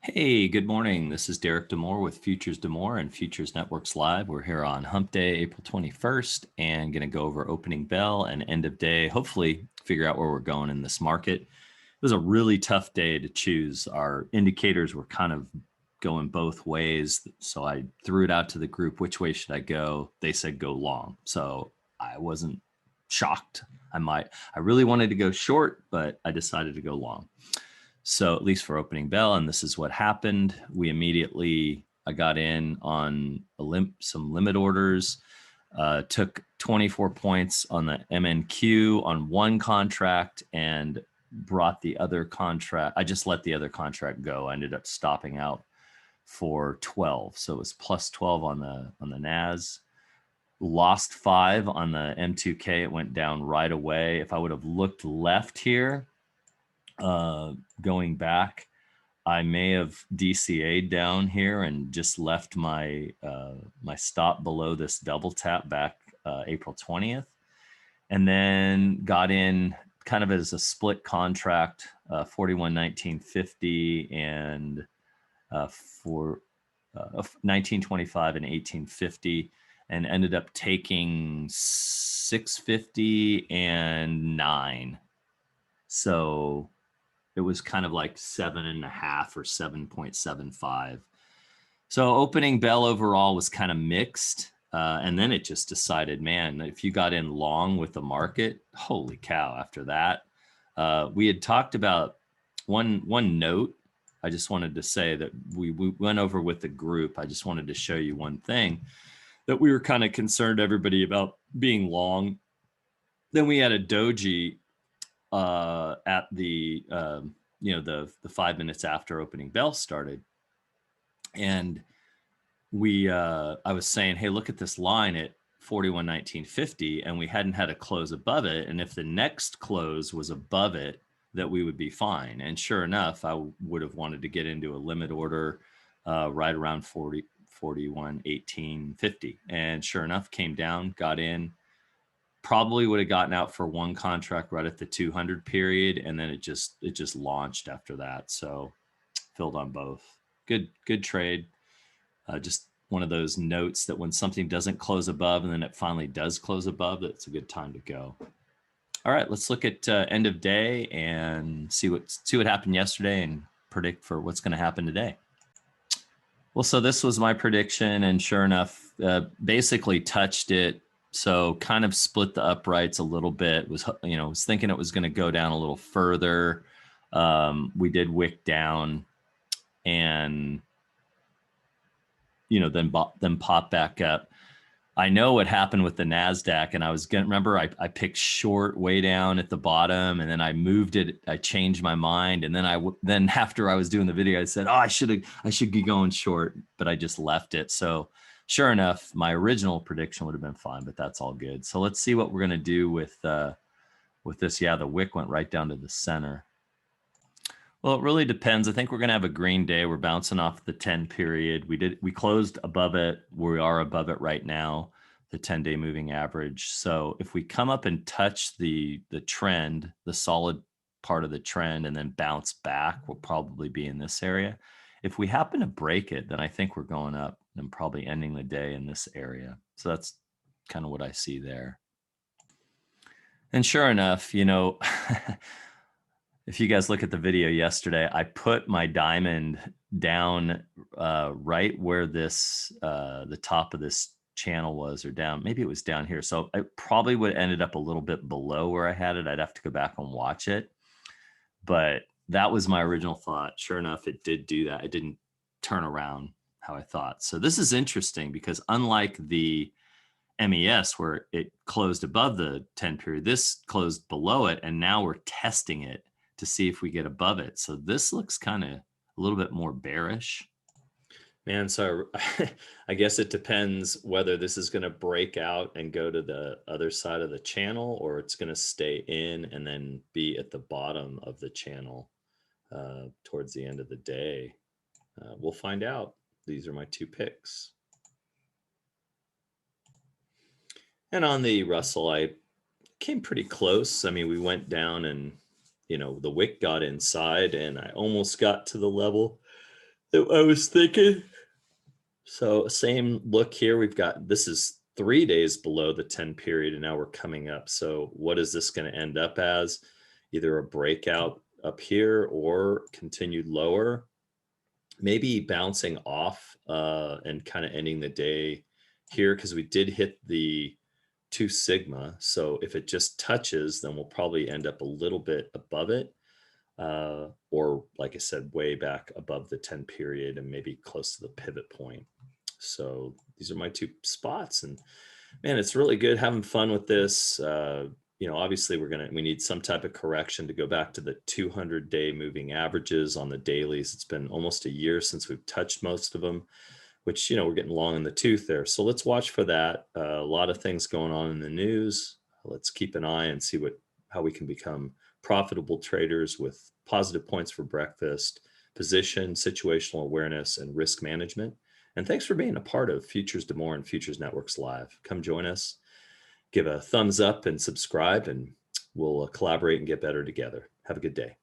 Hey, good morning. This is Derek Demore with Futures Demore and Futures Networks Live. We're here on Hump Day, April 21st, and going to go over opening bell and end of day, hopefully figure out where we're going in this market. It was a really tough day to choose. Our indicators were kind of going both ways. So I threw it out to the group, which way should I go? They said go long. So I wasn't shocked. I really wanted to go short, but I decided to go long. So at least for opening bell, and this is what happened. I got in on some limit orders, took 24 points on the MNQ on one contract and brought the other contract. I just let the other contract go. I ended up stopping out for 12. So it was plus 12 on the NAS. Lost 5 on the M2K. It went down right away. If I would have looked left here, going back, I may have DCA'd down here and just left my my stop below this double tap back April 20th, and then got in kind of as a split contract, 41.1950 and for 1925 and 1850, and ended up taking 650 and 9. So it was kind of like 7.5 or 7.75. So opening bell overall was kind of mixed. And then it just decided, man, if you got in long with the market, holy cow, after that. We had talked about one note. I just wanted to say that we went over with the group. I just wanted to show you one thing that we were kind of concerned everybody about being long. Then we had a doji at the the 5 minutes after opening bell started, and I was saying, hey, look at this line at 41.1950, and we hadn't had a close above it, and if the next close was above it, that we would be fine. And sure enough, I would have wanted to get into a limit order right around 41.1850, and sure enough, came down, got in. Probably would have gotten out for one contract right at the 200 period, and then it just launched after that. So filled on both. Good trade. Just one of those notes that when something doesn't close above and then it finally does close above, that's a good time to go. All right, let's look at end of day and see what happened yesterday and predict for what's going to happen today. Well, so this was my prediction, and sure enough, basically touched it. So kind of split the uprights a little bit. Was thinking it was going to go down a little further. We did wick down, and then pop back up. I know what happened with the NASDAQ, and I picked short way down at the bottom, and then I moved it. I changed my mind, and then after I was doing the video, I said, "Oh, I should be going short," but I just left it. So sure enough, my original prediction would have been fine, but that's all good. So let's see what we're gonna do with this. Yeah, the wick went right down to the center. Well, it really depends. I think we're going to have a green day. We're bouncing off the 10 period. We closed above it. We are above it right now, the 10-day moving average. So if we come up and touch the trend, the solid part of the trend, and then bounce back, we'll probably be in this area. If we happen to break it, then I think we're going up and probably ending the day in this area. So that's kind of what I see there. And sure enough, if you guys look at the video yesterday, I put my diamond down right where this the top of this channel was, or down, maybe it was down here. So I probably would have ended up a little bit below where I had it. I'd have to go back and watch it. But that was my original thought. Sure enough, it did do that. It didn't turn around how I thought. So this is interesting because unlike the MES where it closed above the 10 period, this closed below it, and now we're testing it to see if we get above it. So this looks kind of a little bit more bearish. Man, so I guess it depends whether this is going to break out and go to the other side of the channel, or it's going to stay in and then be at the bottom of the channel towards the end of the day. We'll find out. These are my two picks. And on the Russell, I came pretty close. I mean, we went down and, the wick got inside, and I almost got to the level I was thinking. So same look here. We've got, this is 3 days below the 10 period, and now we're coming up. So what is this going to end up as? Either a breakout up here or continued lower, maybe bouncing off and kind of ending the day here, because we did hit the 2 sigma. So if it just touches, then we'll probably end up a little bit above it. Or like I said, way back above the 10 period and maybe close to the pivot point. So these are my 2 spots, and man, it's really good having fun with this. Obviously we need some type of correction to go back to the 200-day moving averages on the dailies. It's been almost a year since we've touched most of them, which, we're getting long in the tooth there. So let's watch for that. A lot of things going on in the news. Let's keep an eye and see how we can become profitable traders with positive points for breakfast, position, situational awareness, and risk management. And thanks for being a part of Futures to More and Futures Networks Live. Come join us, give a thumbs up and subscribe, and we'll collaborate and get better together. Have a good day.